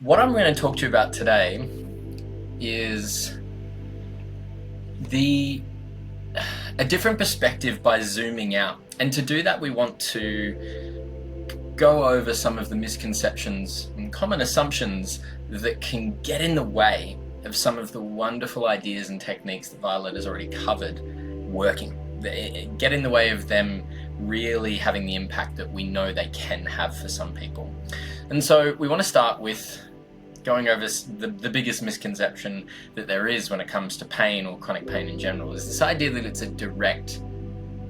What I'm going to talk to you about today is a different perspective by zooming out. And to do that, we want to go over some of the misconceptions and common assumptions that can get in the way of some of the wonderful ideas and techniques that Violeta's already covered working. Get in the way of them really having the impact that we know they can have for some people. And so we want to start with going over the biggest misconception that there is when it comes to pain or chronic pain in general is this idea that it's a direct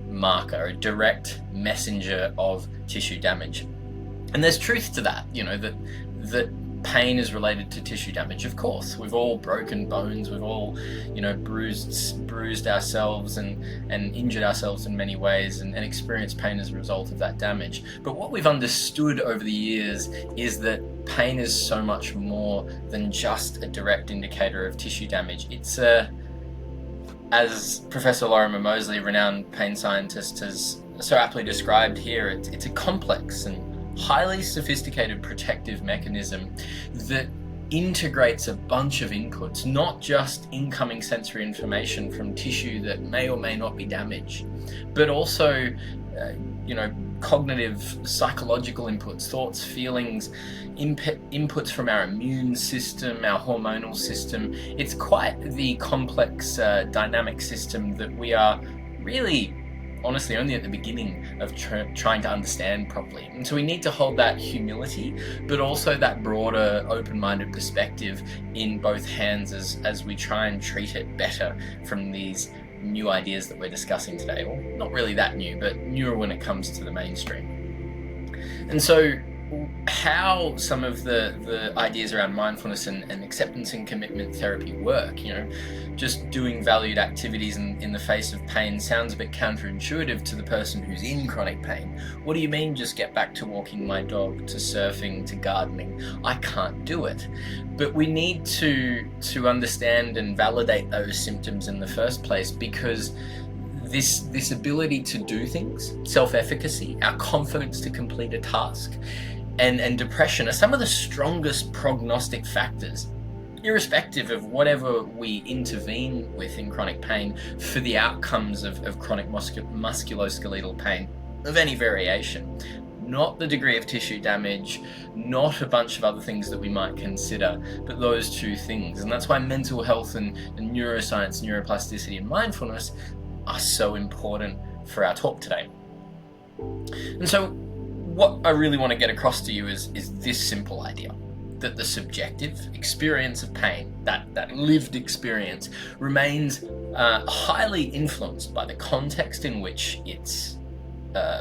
marker, a direct messenger of tissue damage. And there's truth to that, that pain is related to tissue damage. Of course, we've all broken bones, we've all, bruised ourselves and injured ourselves in many ways and experienced pain as a result of that damage. But what we've understood over the years is that pain is so much more than just a direct indicator of tissue damage. It's as Professor Lorimer Moseley, renowned pain scientist, has so aptly described here, it's a complex and highly sophisticated protective mechanism that integrates a bunch of inputs, not just incoming sensory information from tissue that may or may not be damaged, but also cognitive, psychological inputs, thoughts, feelings, inputs from our immune system, our hormonal system. It's quite the complex dynamic system that we are really honestly only at the beginning of trying to understand properly. And so we need to hold that humility, but also that broader, open-minded perspective in both hands as we try and treat it better from these new ideas that we're discussing today. Well, not really that new, but newer when it comes to the mainstream. And so how some of the ideas around mindfulness and acceptance and commitment therapy work, just doing valued activities in the face of pain sounds a bit counterintuitive to the person who's in chronic pain. What do you mean just get back to walking my dog, to surfing, to gardening? I can't do it. But we need to understand and validate those symptoms in the first place, because this ability to do things, self-efficacy, our confidence to complete a task, and depression are some of the strongest prognostic factors, irrespective of whatever we intervene with in chronic pain, for the outcomes of chronic musculoskeletal pain of any variation. Not the degree of tissue damage, not a bunch of other things that we might consider, but those two things. And that's why mental health and neuroscience, neuroplasticity and mindfulness are so important for our talk today. And so what I really want to get across to you is this simple idea, that the subjective experience of pain, that lived experience, remains highly influenced by the context in which it's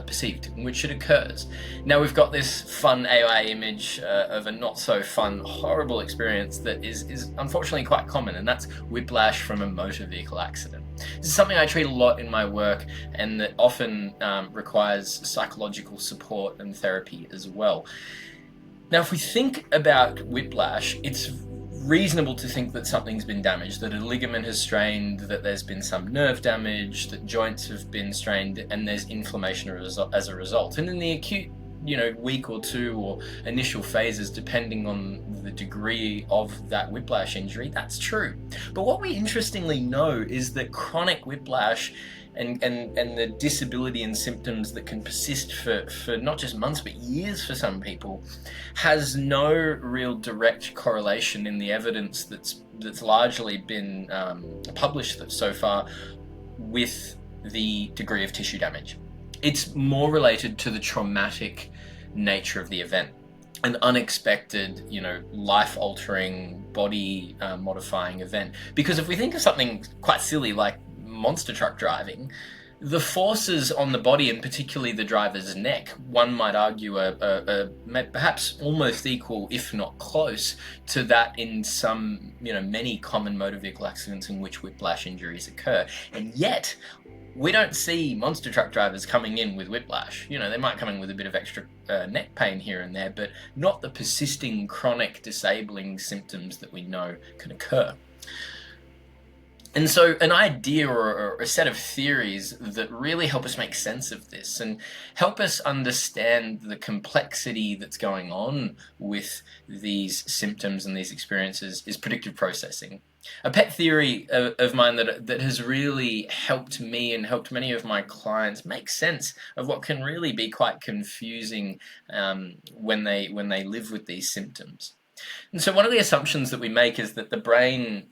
perceived, in which it occurs. Now we've got this fun AI image of a not so fun, horrible experience that is unfortunately quite common, and that's whiplash from a motor vehicle accident. This is something I treat a lot in my work, and that often requires psychological support and therapy as well. Now, if we think about whiplash, it's reasonable to think that something's been damaged, that a ligament has strained, that there's been some nerve damage, that joints have been strained, and there's inflammation as a result. And in the acute, week or two or initial phases, depending on the degree of that whiplash injury, that's true. But what we interestingly know is that chronic whiplash and the disability and symptoms that can persist for not just months but years for some people has no real direct correlation in the evidence that's largely been published so far with the degree of tissue damage. It's more related to the traumatic nature of the event, an unexpected, life-altering, body-modifying event. Because if we think of something quite silly like monster truck driving, the forces on the body, and particularly the driver's neck, one might argue are perhaps almost equal, if not close, to that in some, many common motor vehicle accidents in which whiplash injuries occur. And yet, we don't see monster truck drivers coming in with whiplash. They might come in with a bit of extra neck pain here and there, but not the persisting chronic disabling symptoms that we know can occur. And so an idea or a set of theories that really help us make sense of this and help us understand the complexity that's going on with these symptoms and these experiences is predictive processing. A pet theory of mine that has really helped me and helped many of my clients make sense of what can really be quite confusing when they live with these symptoms. And so one of the assumptions that we make is that the brain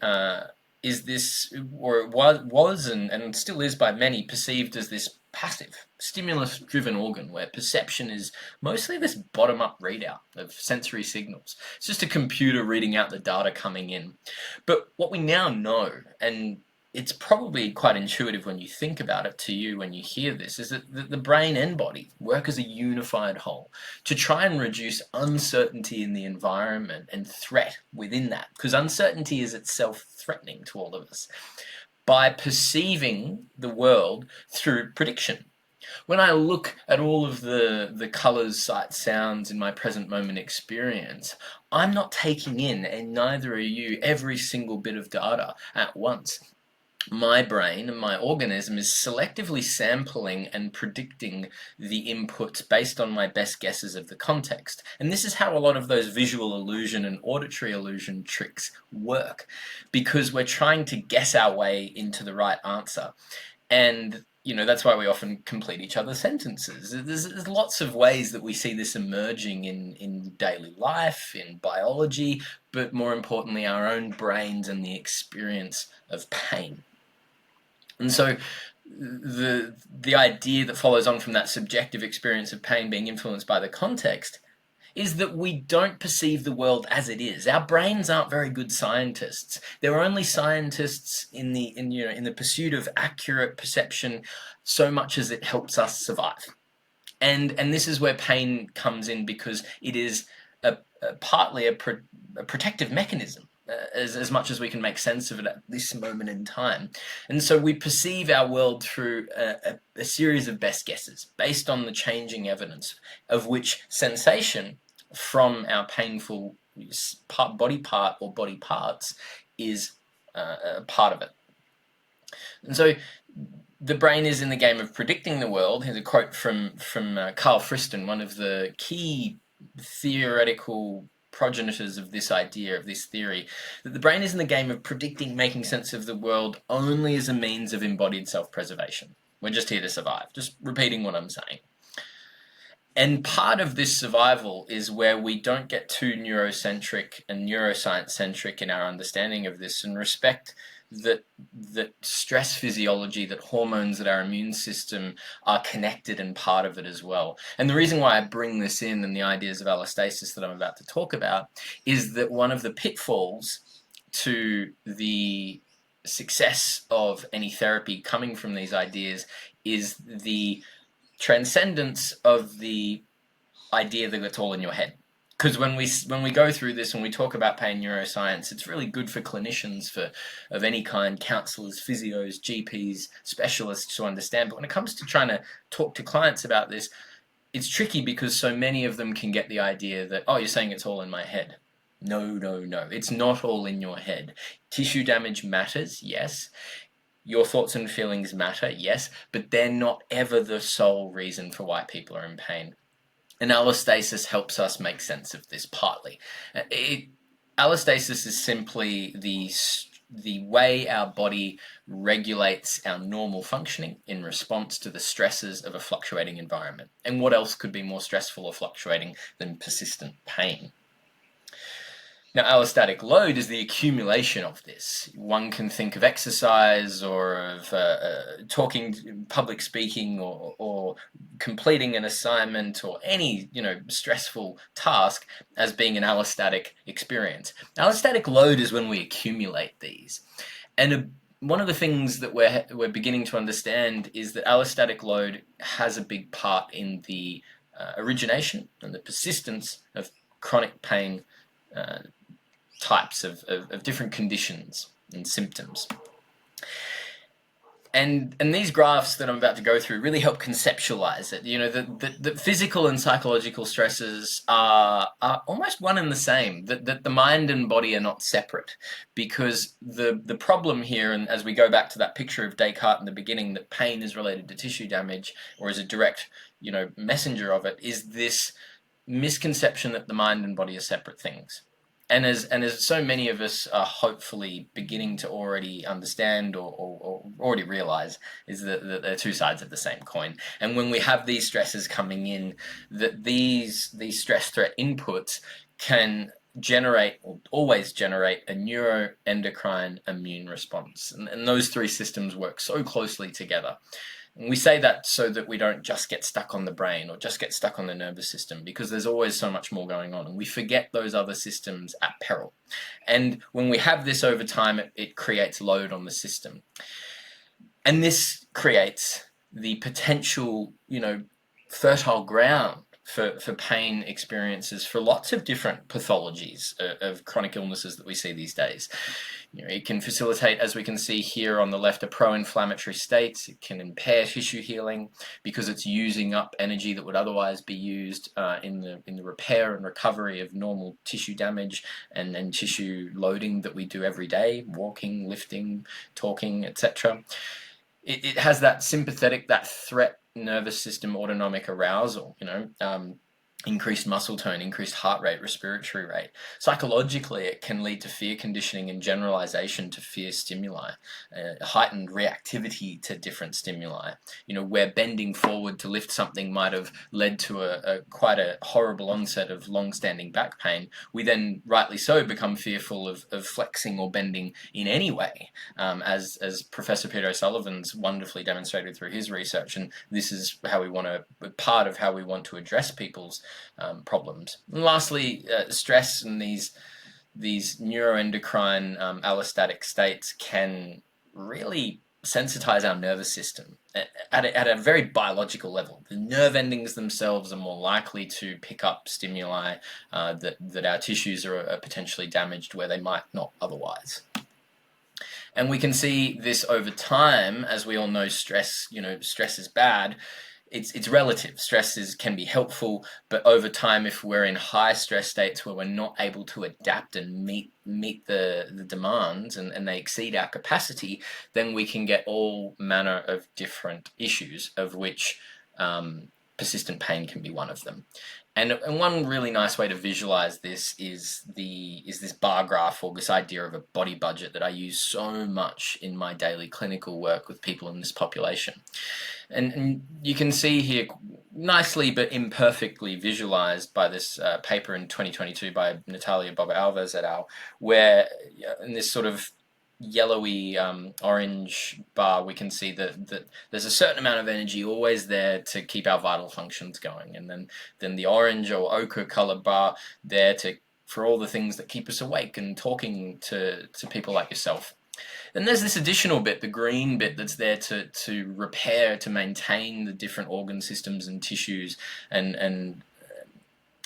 is this, or it was and still is by many, perceived as this passive, stimulus-driven organ where perception is mostly this bottom-up readout of sensory signals. It's just a computer reading out the data coming in. But what we now know, and it's probably quite intuitive when you think about it to you when you hear this, is that the brain and body work as a unified whole to try and reduce uncertainty in the environment and threat within that, because uncertainty is itself threatening to all of us, by perceiving the world through prediction. When I look at all of the colors, sights, sounds in my present moment experience, I'm not taking in, and neither are you, every single bit of data at once. My brain and my organism is selectively sampling and predicting the inputs based on my best guesses of the context. And this is how a lot of those visual illusion and auditory illusion tricks work, because we're trying to guess our way into the right answer. And that's why we often complete each other's sentences. There's lots of ways that we see this emerging in daily life, in biology, but more importantly, our own brains and the experience of pain. And so the idea that follows on from that subjective experience of pain being influenced by the context is that we don't perceive the world as it is. Our brains aren't very good scientists. They're only scientists in the pursuit of accurate perception, so much as it helps us survive. And this is where pain comes in, because it is partly a protective mechanism. As much as we can make sense of it at this moment in time. And so we perceive our world through a series of best guesses based on the changing evidence, of which sensation from our painful body part or body parts is a part of it. And so the brain is in the game of predicting the world. Here's a quote from Carl Friston, one of the key theoretical progenitors of this idea, of this theory, that the brain is in the game of predicting, making sense of the world only as a means of embodied self-preservation. We're just here to survive. Just repeating what I'm saying. And part of this survival is where we don't get too neurocentric and neuroscience-centric in our understanding of this, and respect that stress physiology, that hormones, that our immune system are connected and part of it as well. And the reason why I bring this in, and the ideas of allostasis that I'm about to talk about, is that one of the pitfalls to the success of any therapy coming from these ideas is the transcendence of the idea that it's all in your head. Because when we go through this and we talk about pain neuroscience, it's really good for clinicians of any kind, counselors, physios, GPs, specialists, to understand. But when it comes to trying to talk to clients about this, it's tricky, because so many of them can get the idea that, oh, you're saying it's all in my head. No. It's not all in your head. Tissue damage matters, yes. Your thoughts and feelings matter, yes, but they're not ever the sole reason for why people are in pain. And allostasis helps us make sense of this partly. Allostasis is simply the way our body regulates our normal functioning in response to the stresses of a fluctuating environment. And what else could be more stressful or fluctuating than persistent pain? Now, allostatic load is the accumulation of this. One can think of exercise, or of talking, public speaking, or completing an assignment, or any stressful task as being an allostatic experience. Allostatic load is when we accumulate these, and one of the things that we're beginning to understand is that allostatic load has a big part in the origination and the persistence of chronic pain types of different conditions and symptoms. And these graphs that I'm about to go through really help conceptualize it. You know, the physical and psychological stresses are almost one and the same. That the mind and body are not separate, because the problem here, and as we go back to that picture of Descartes in the beginning, that pain is related to tissue damage or is a direct, you know, messenger of it, is this misconception that the mind and body are separate things. And as so many of us are hopefully beginning to already understand or already realize, is that they're two sides of the same coin. And when we have these stresses coming in, that these stress threat inputs can generate, or always generate, a neuroendocrine immune response. And those three systems work so closely together. And we say that so that we don't just get stuck on the brain or just get stuck on the nervous system, because there's always so much more going on, and we forget those other systems at peril. And when we have this over time, it creates load on the system. And this creates the potential, you know, fertile ground for pain experiences for lots of different pathologies of chronic illnesses that we see these days. You know, it can facilitate, as we can see here on the left, a pro-inflammatory state. It can impair tissue healing because it's using up energy that would otherwise be used in the repair and recovery of normal tissue damage and tissue loading that we do every day, walking, lifting, talking, etc. It has that sympathetic, that threat nervous system autonomic arousal, you know, increased muscle tone, increased heart rate, respiratory rate. Psychologically, it can lead to fear conditioning and generalization to fear stimuli, heightened reactivity to different stimuli. You know, where bending forward to lift something might have led to quite a horrible onset of long-standing back pain, we then, rightly so, become fearful of flexing or bending in any way, as Professor Peter O'Sullivan's wonderfully demonstrated through his research. And this is how we want to, part of how we want to address people's problems. And lastly, stress and these neuroendocrine allostatic states can really sensitize our nervous system at a very biological level. The nerve endings themselves are more likely to pick up stimuli that our tissues are potentially damaged where they might not otherwise. And we can see this over time. As we all know, stress is bad. It's relative. Stress can be helpful, but over time, if we're in high stress states where we're not able to adapt and meet the demands and they exceed our capacity, then we can get all manner of different issues, of which persistent pain can be one of them. And one really nice way to visualize this is this bar graph, or this idea of a body budget that I use so much in my daily clinical work with people in this population. And you can see here, nicely but imperfectly visualized by this paper in 2022 by Natalia Boba Alves et al., where in this sort of yellowy orange bar we can see that there's a certain amount of energy always there to keep our vital functions going, and then the orange or ochre color bar there for all the things that keep us awake and talking to people like yourself. Then there's this additional bit, the green bit, that's there to repair, to maintain the different organ systems and tissues and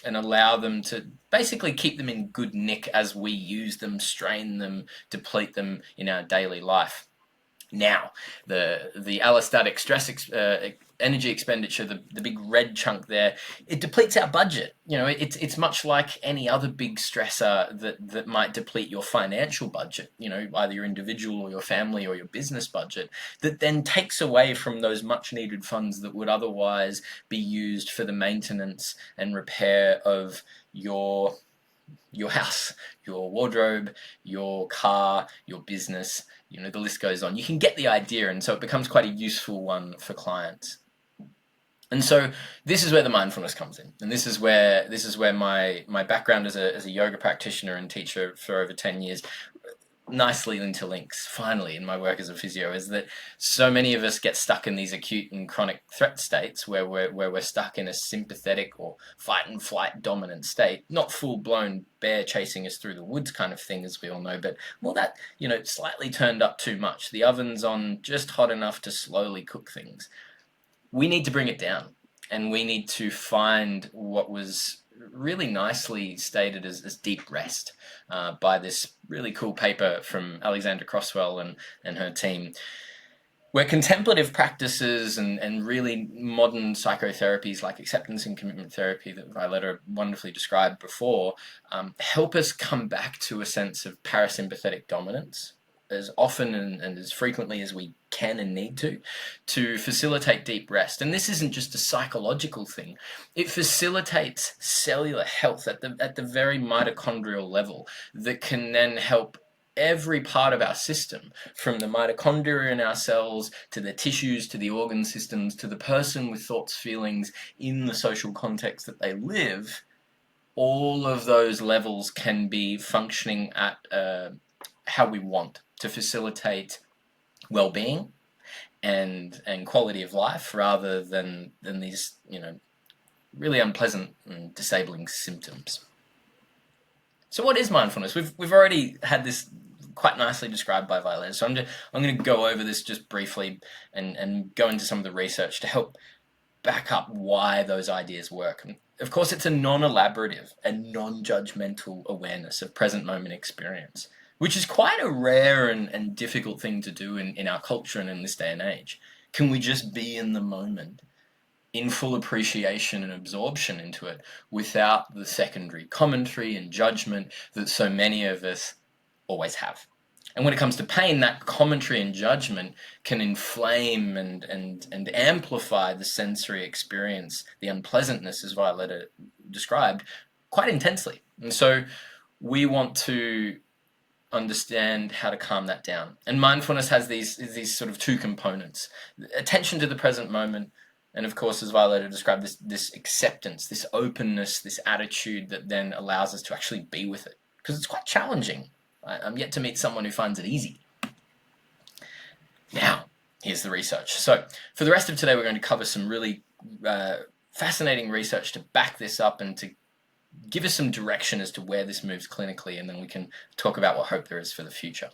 allow them to basically keep them in good nick as we use them, strain them, deplete them in our daily life. Now, the allostatic stress energy expenditure, the big red chunk there, it depletes our budget. You know, it's much like any other big stressor that might deplete your financial budget, you know, either your individual or your family or your business budget, that then takes away from those much needed funds that would otherwise be used for the maintenance and repair of your house, your wardrobe, your car, your business. You know, the list goes on. You can get the idea, and so it becomes quite a useful one for clients. And so this is where the mindfulness comes in, and this is where my background as a yoga practitioner and teacher for over 10 years nicely interlinks, finally, in my work as a physio, is that so many of us get stuck in these acute and chronic threat states where we're stuck in a sympathetic or fight and flight dominant state, not full-blown bear chasing us through the woods kind of thing, as we all know, but more that, you know, slightly turned up too much. The oven's on just hot enough to slowly cook things. We need to bring it down, and we need to find what was really nicely stated as deep rest by this really cool paper from Alexandra Crosswell and her team. Where contemplative practices and really modern psychotherapies like acceptance and commitment therapy that Violeta wonderfully described before help us come back to a sense of parasympathetic dominance as often and as frequently as we can and need to facilitate deep rest. And this isn't just a psychological thing. It facilitates cellular health at the very mitochondrial level that can then help every part of our system, from the mitochondria in our cells to the tissues to the organ systems to the person with thoughts, feelings in the social context that they live. All of those levels can be functioning at how we want to facilitate well-being and quality of life, rather than these really unpleasant and disabling symptoms. So what is mindfulness? We've already had this quite nicely described by Violeta, so I'm going to go over this just briefly and go into some of the research to help back up why those ideas work. And of course, it's a non-elaborative and non-judgmental awareness of present moment experience, which is quite a rare and difficult thing to do in our culture and in this day and age. Can we just be in the moment, in full appreciation and absorption into it, without the secondary commentary and judgment that so many of us always have? And when it comes to pain, that commentary and judgment can inflame and amplify the sensory experience, the unpleasantness, as Violeta described, quite intensely. And so we want to understand how to calm that down. And mindfulness has these sort of two components: attention to the present moment, and of course, as Violeta described, this acceptance, this openness, this attitude that then allows us to actually be with it, because it's quite challenging. I'm yet to meet someone who finds it easy. Now, here's the research. So for the rest of today, we're going to cover some really fascinating research to back this up and to give us some direction as to where this moves clinically, and then we can talk about what hope there is for the future.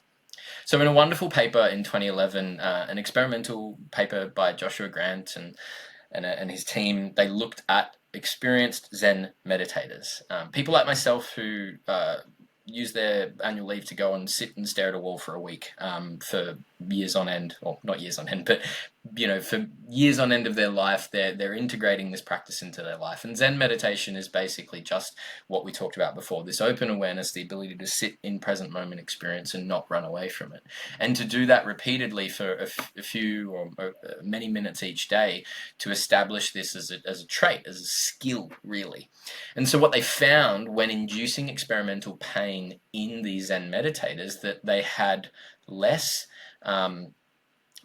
So in a wonderful paper in 2011, an experimental paper by Joshua Grant and his team, they looked at experienced Zen meditators, people like myself who use their annual leave to go and sit and stare at a wall for a week for years on end, or not years on end, but for years on end of their life, they're integrating this practice into their life. And Zen meditation is basically just what we talked about before: this open awareness, the ability to sit in present moment experience and not run away from it, and to do that repeatedly for a few or many minutes each day, to establish this as a trait, as a skill, really. And so what they found when inducing experimental pain in these Zen meditators, that they had less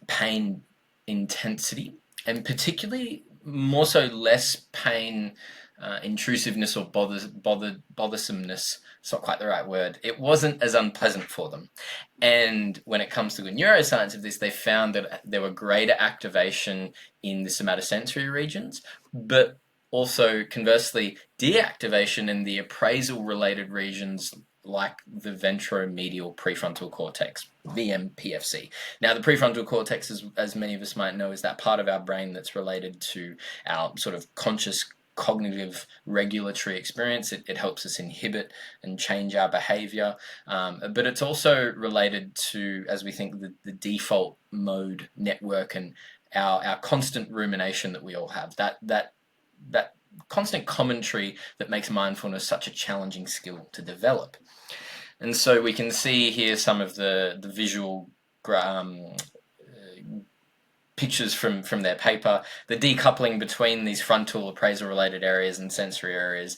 pain intensity, and particularly more so less pain intrusiveness or bothersomeness. It's not quite the right word. It wasn't as unpleasant for them. And when it comes to the neuroscience of this, they found that there were greater activation in the somatosensory regions, but also conversely deactivation in the appraisal related regions like the ventromedial prefrontal cortex, VMPFC. Now, the prefrontal cortex, as many of us might know, is that part of our brain that's related to our sort of conscious cognitive regulatory experience. It helps us inhibit and change our behavior, but it's also related to, as we think, the default mode network and our constant rumination that we all have, that constant commentary that makes mindfulness such a challenging skill to develop. And so we can see here some of the visual pictures from their paper. The decoupling between these frontal appraisal related areas and sensory areas,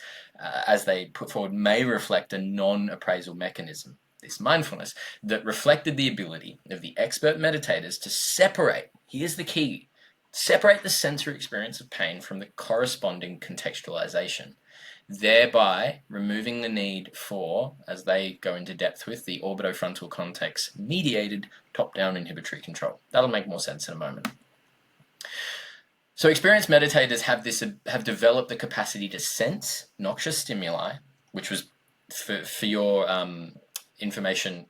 as they put forward, may reflect a non-appraisal mechanism, this mindfulness, that reflected the ability of the expert meditators to separate, here's the key, separate the sensory experience of pain from the corresponding contextualization, thereby removing the need for, as they go into depth with, the orbitofrontal cortex mediated top-down inhibitory control. That'll make more sense in a moment. So experienced meditators have developed the capacity to sense noxious stimuli, which was, for your information,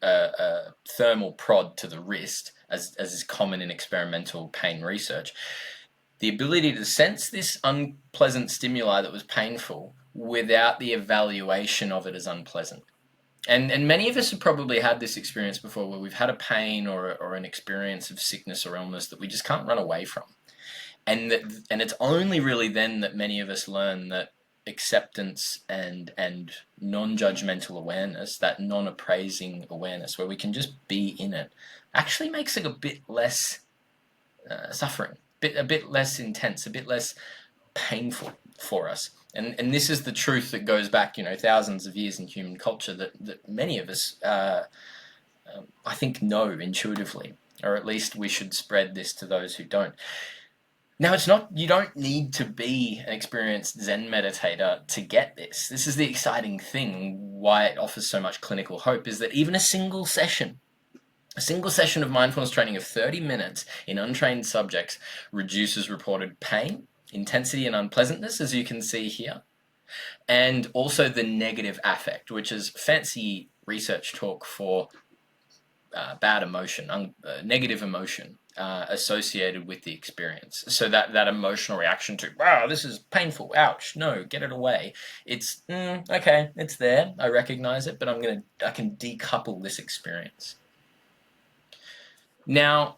thermal prod to the wrist, as is common in experimental pain research. The ability to sense this unpleasant stimuli that was painful without the evaluation of it as unpleasant. And many of us have probably had this experience before, where we've had a pain or an experience of sickness or illness that we just can't run away from. And it's only really then that many of us learn that acceptance and non-judgmental awareness, that non-appraising awareness, where we can just be in it, actually makes it a bit less suffering, a bit less intense, a bit less painful for us. And this is the truth that goes back, thousands of years in human culture, that many of us, I think, know intuitively, or at least we should spread this to those who don't. Now, you don't need to be an experienced Zen meditator to get this. This is the exciting thing, why it offers so much clinical hope, is that even a single session of mindfulness training of 30 minutes in untrained subjects reduces reported pain, intensity, and unpleasantness, as you can see here, and also the negative affect, which is fancy research talk for bad emotion, negative emotion associated with the experience. So that emotional reaction to, wow, this is painful, ouch, no, get it away. It's, okay, it's there, I recognize it, but I can decouple this experience. Now,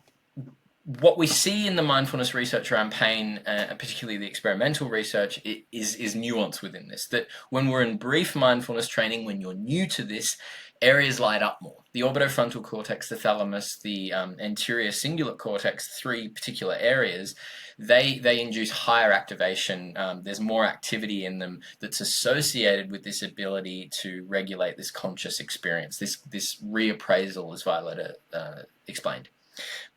what we see in the mindfulness research around pain, particularly the experimental research, is nuance within this. That when we're in brief mindfulness training, when you're new to this, areas light up more. The orbitofrontal cortex, the thalamus, the anterior cingulate cortex, three particular areas, they induce higher activation. There's more activity in them that's associated with this ability to regulate this conscious experience, this reappraisal, as Violeta explained.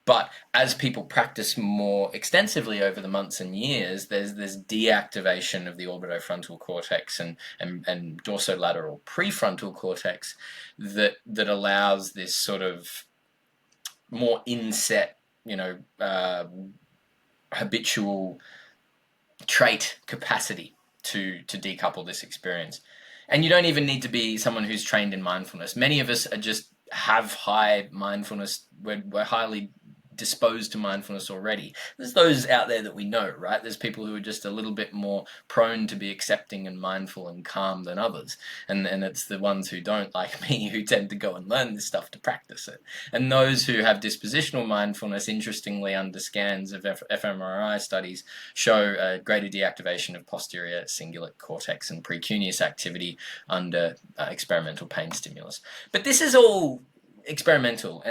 But as people practice more extensively over the months and years, there's deactivation of the orbitofrontal cortex and dorsolateral prefrontal cortex that allows this sort of more inset, habitual trait capacity to decouple this experience. And you don't even need to be someone who's trained in mindfulness. Many of us have high mindfulness. We're highly disposed to mindfulness already. There's those out there that we know, right? There's people who are just a little bit more prone to be accepting and mindful and calm than others. And it's the ones who don't, like me, who tend to go and learn this stuff to practice it. And those who have dispositional mindfulness, interestingly, under scans of fMRI studies, show greater deactivation of posterior cingulate cortex and precuneus activity under experimental pain stimulus. But this is all experimental,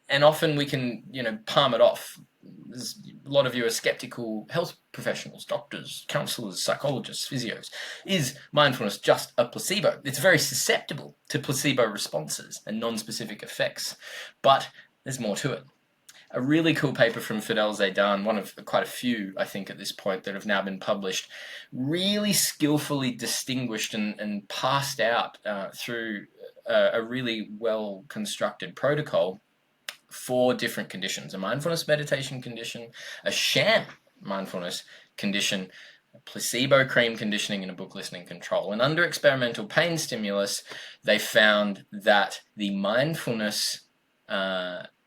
and often we can palm it off. A lot of you are skeptical health professionals, doctors, counselors, psychologists, physios. Is mindfulness just a placebo? It's very susceptible to placebo responses and non-specific effects, but there's more to it. A really cool paper from Fidel Zaidan, one of quite a few, I think, at this point that have now been published, really skillfully distinguished and passed out through a really well-constructed protocol for different conditions: a mindfulness meditation condition, a sham mindfulness condition, a placebo cream conditioning, and a book listening control. And under experimental pain stimulus, they found that the mindfulness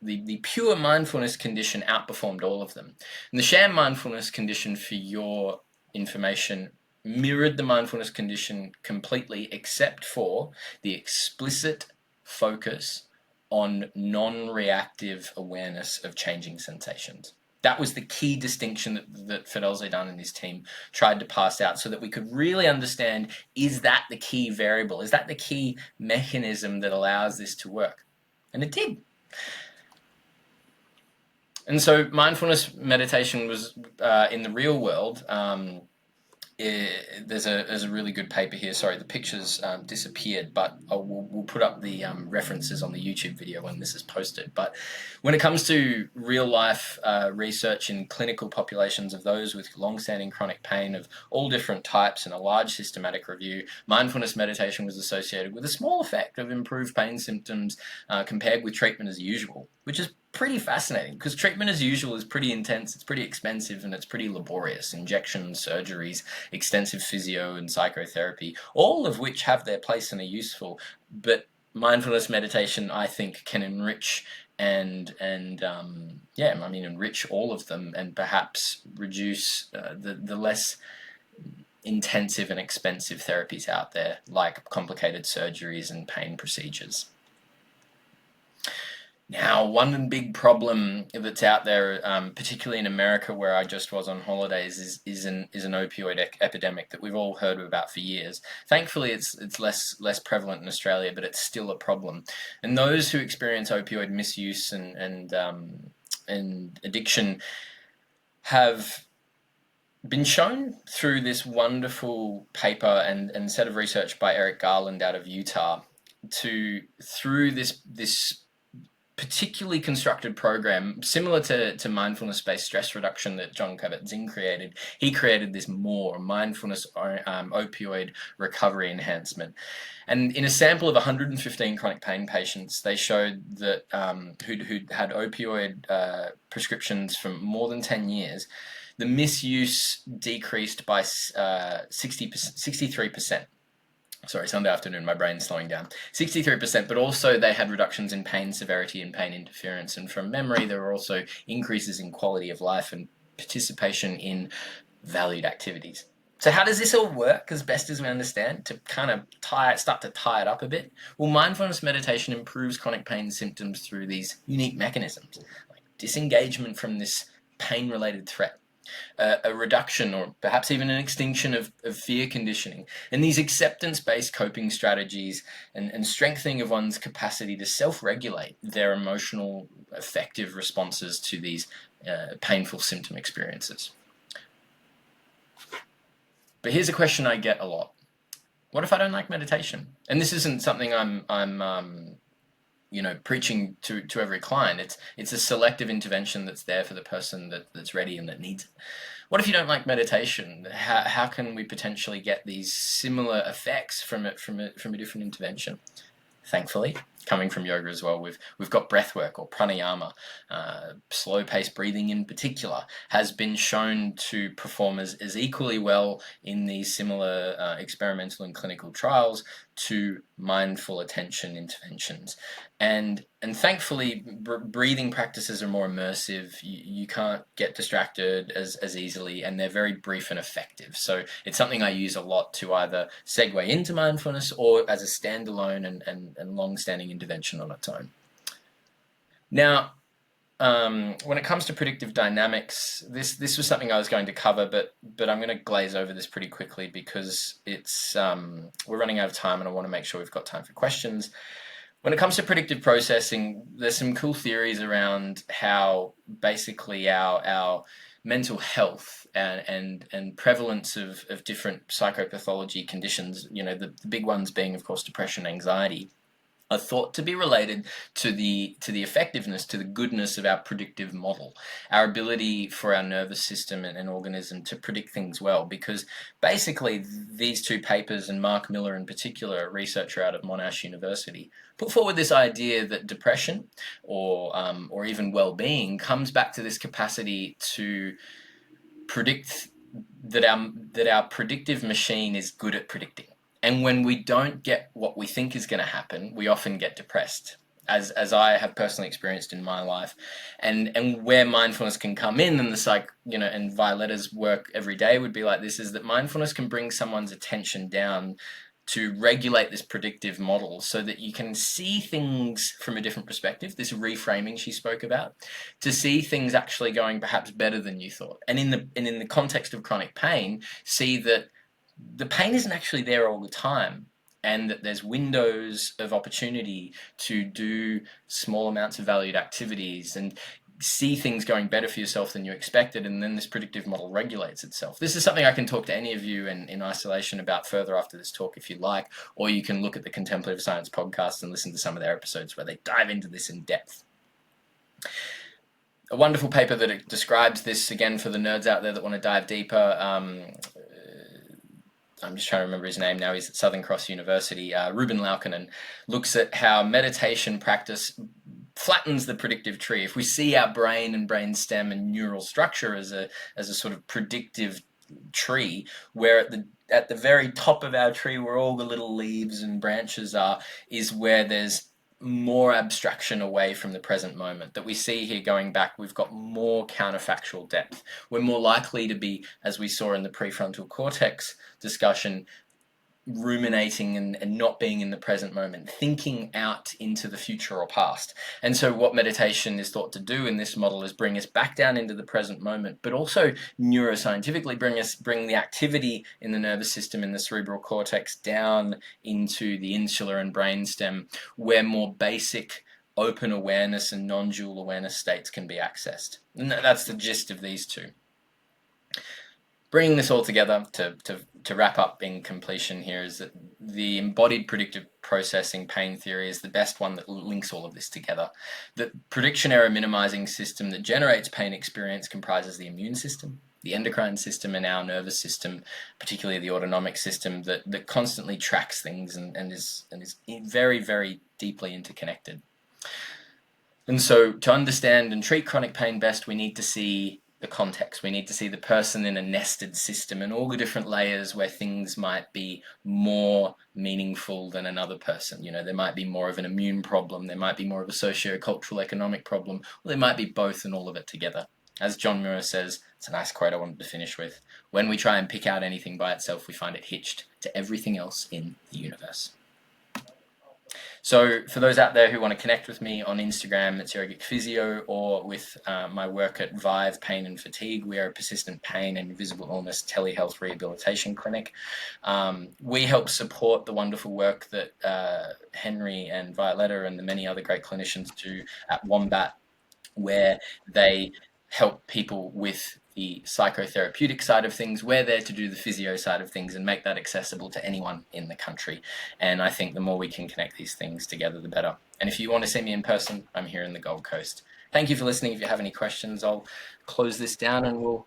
the pure mindfulness condition outperformed all of them. And the sham mindfulness condition, for your information, mirrored the mindfulness condition completely, except for the explicit focus on non-reactive awareness of changing sensations. That was the key distinction that Fidel Zaidan and his team tried to pass out, so that we could really understand, is that the key variable? Is that the key mechanism that allows this to work? And it did. And so mindfulness meditation was, in the real world, there's a really good paper here. Sorry, the pictures disappeared, but we'll put up the references on the YouTube video when this is posted. But when it comes to real-life research in clinical populations of those with long-standing chronic pain of all different types and a large systematic review, mindfulness meditation was associated with a small effect of improved pain symptoms compared with treatment as usual, which is pretty fascinating, because treatment as usual is pretty intense, it's pretty expensive, and it's pretty laborious. Injections, surgeries, extensive physio and psychotherapy, all of which have their place and are useful, but mindfulness meditation, I think, can enrich enrich all of them, and perhaps reduce the less intensive and expensive therapies out there, like complicated surgeries and pain procedures. Now, one big problem that's out there, particularly in America, where I just was on holidays, is an opioid epidemic that we've all heard about for years. Thankfully, it's less prevalent in Australia, but it's still a problem. And those who experience opioid misuse and addiction have been shown through this wonderful paper and set of research by Eric Garland out of Utah through this particularly constructed program similar to mindfulness-based stress reduction that John Kabat-Zinn created. He created this mindfulness opioid recovery enhancement. And in a sample of 115 chronic pain patients, they showed that who'd had opioid prescriptions for more than 10 years, the misuse decreased by 63%. Sorry, Sunday afternoon, my brain's slowing down. 63%, but also they had reductions in pain severity and pain interference. And from memory, there were also increases in quality of life and participation in valued activities. So how does this all work, as best as we understand, to kind of start to tie it up a bit? Well, mindfulness meditation improves chronic pain symptoms through these unique mechanisms, like disengagement from this pain-related threat, a reduction or perhaps even an extinction of fear conditioning, and these acceptance-based coping strategies and strengthening of one's capacity to self-regulate their emotional effective responses to these painful symptom experiences. But here's a question I get a lot. What if I don't like meditation? And this isn't something I'm preaching to every client. It's a selective intervention that's there for the person that's ready and that needs it. What if you don't like meditation? How can we potentially get these similar effects from a different intervention? Thankfully, coming from yoga as well, we've got breathwork or pranayama. Slow-paced breathing in particular has been shown to perform as equally well in these similar experimental and clinical trials to mindful attention interventions. And thankfully, breathing practices are more immersive. You can't get distracted as easily, and they're very brief and effective. So it's something I use a lot to either segue into mindfulness or as a standalone and long-standing intervention on its own. Now, when it comes to predictive dynamics, this was something I was going to cover, but I'm going to glaze over this pretty quickly because it's we're running out of time and I want to make sure we've got time for questions. When it comes to predictive processing, there's some cool theories around how basically our mental health and prevalence of different psychopathology conditions, the big ones being, of course, depression, anxiety, are thought to be related to the effectiveness, to the goodness of our predictive model, our ability for our nervous system and organism to predict things well. Because basically, these two papers, and Mark Miller in particular, a researcher out of Monash University, put forward this idea that depression or even well-being comes back to this capacity to predict that our predictive machine is good at predicting. And when we don't get what we think is going to happen, we often get depressed, as I have personally experienced in my life. And where mindfulness can come in, and and Violeta's work every day would be like this, is that mindfulness can bring someone's attention down to regulate this predictive model so that you can see things from a different perspective, this reframing she spoke about, to see things actually going perhaps better than you thought. And in the context of chronic pain, see that the pain isn't actually there all the time, and that there's windows of opportunity to do small amounts of valued activities and see things going better for yourself than you expected, and then this predictive model regulates itself. This is something I can talk to any of you in isolation about further after this talk if you like, or you can look at the Contemplative Science podcast and listen to some of their episodes where they dive into this in depth. A wonderful paper that describes this, again, for the nerds out there that want to dive deeper. I'm just trying to remember his name now. He's at Southern Cross University. Ruben Laukkanen looks at how meditation practice flattens the predictive tree. If we see our brain and brain stem and neural structure as a sort of predictive tree, where at the very top of our tree, where all the little leaves and branches are, is where there's more abstraction away from the present moment. That we see here going back, we've got more counterfactual depth. We're more likely to be, as we saw in the prefrontal cortex discussion, ruminating and not being in the present moment, thinking out into the future or past. And so what meditation is thought to do in this model is bring us back down into the present moment, but also neuroscientifically bring the activity in the nervous system in the cerebral cortex down into the insula and brainstem, where more basic open awareness and non-dual awareness states can be accessed. And that's the gist of these two. Bringing this all together to wrap up in completion here is that the embodied predictive processing pain theory is the best one that links all of this together. The prediction error minimizing system that generates pain experience comprises the immune system, the endocrine system, and our nervous system, particularly the autonomic system that constantly tracks things and is very, very deeply interconnected. And so to understand and treat chronic pain best, we need to see the context. We need to see the person in a nested system and all the different layers where things might be more meaningful than another person. There might be more of an immune problem, there might be more of a socio-cultural economic problem, or there might be both and all of it together. As John Muir says, it's a nice quote I wanted to finish with, when we try and pick out anything by itself, we find it hitched to everything else in the universe. So for those out there who want to connect with me on Instagram, it's Yogic Physio, or with my work at Vive Pain and Fatigue. We are a persistent pain and invisible illness telehealth rehabilitation clinic. We help support the wonderful work that Henry and Violeta and the many other great clinicians do at Wombat, where they help people with the psychotherapeutic side of things. We're there to do the physio side of things and make that accessible to anyone in the country. And I think the more we can connect these things together, the better. And if you want to see me in person, I'm here in the Gold Coast. Thank you for listening. If you have any questions, I'll close this down and we'll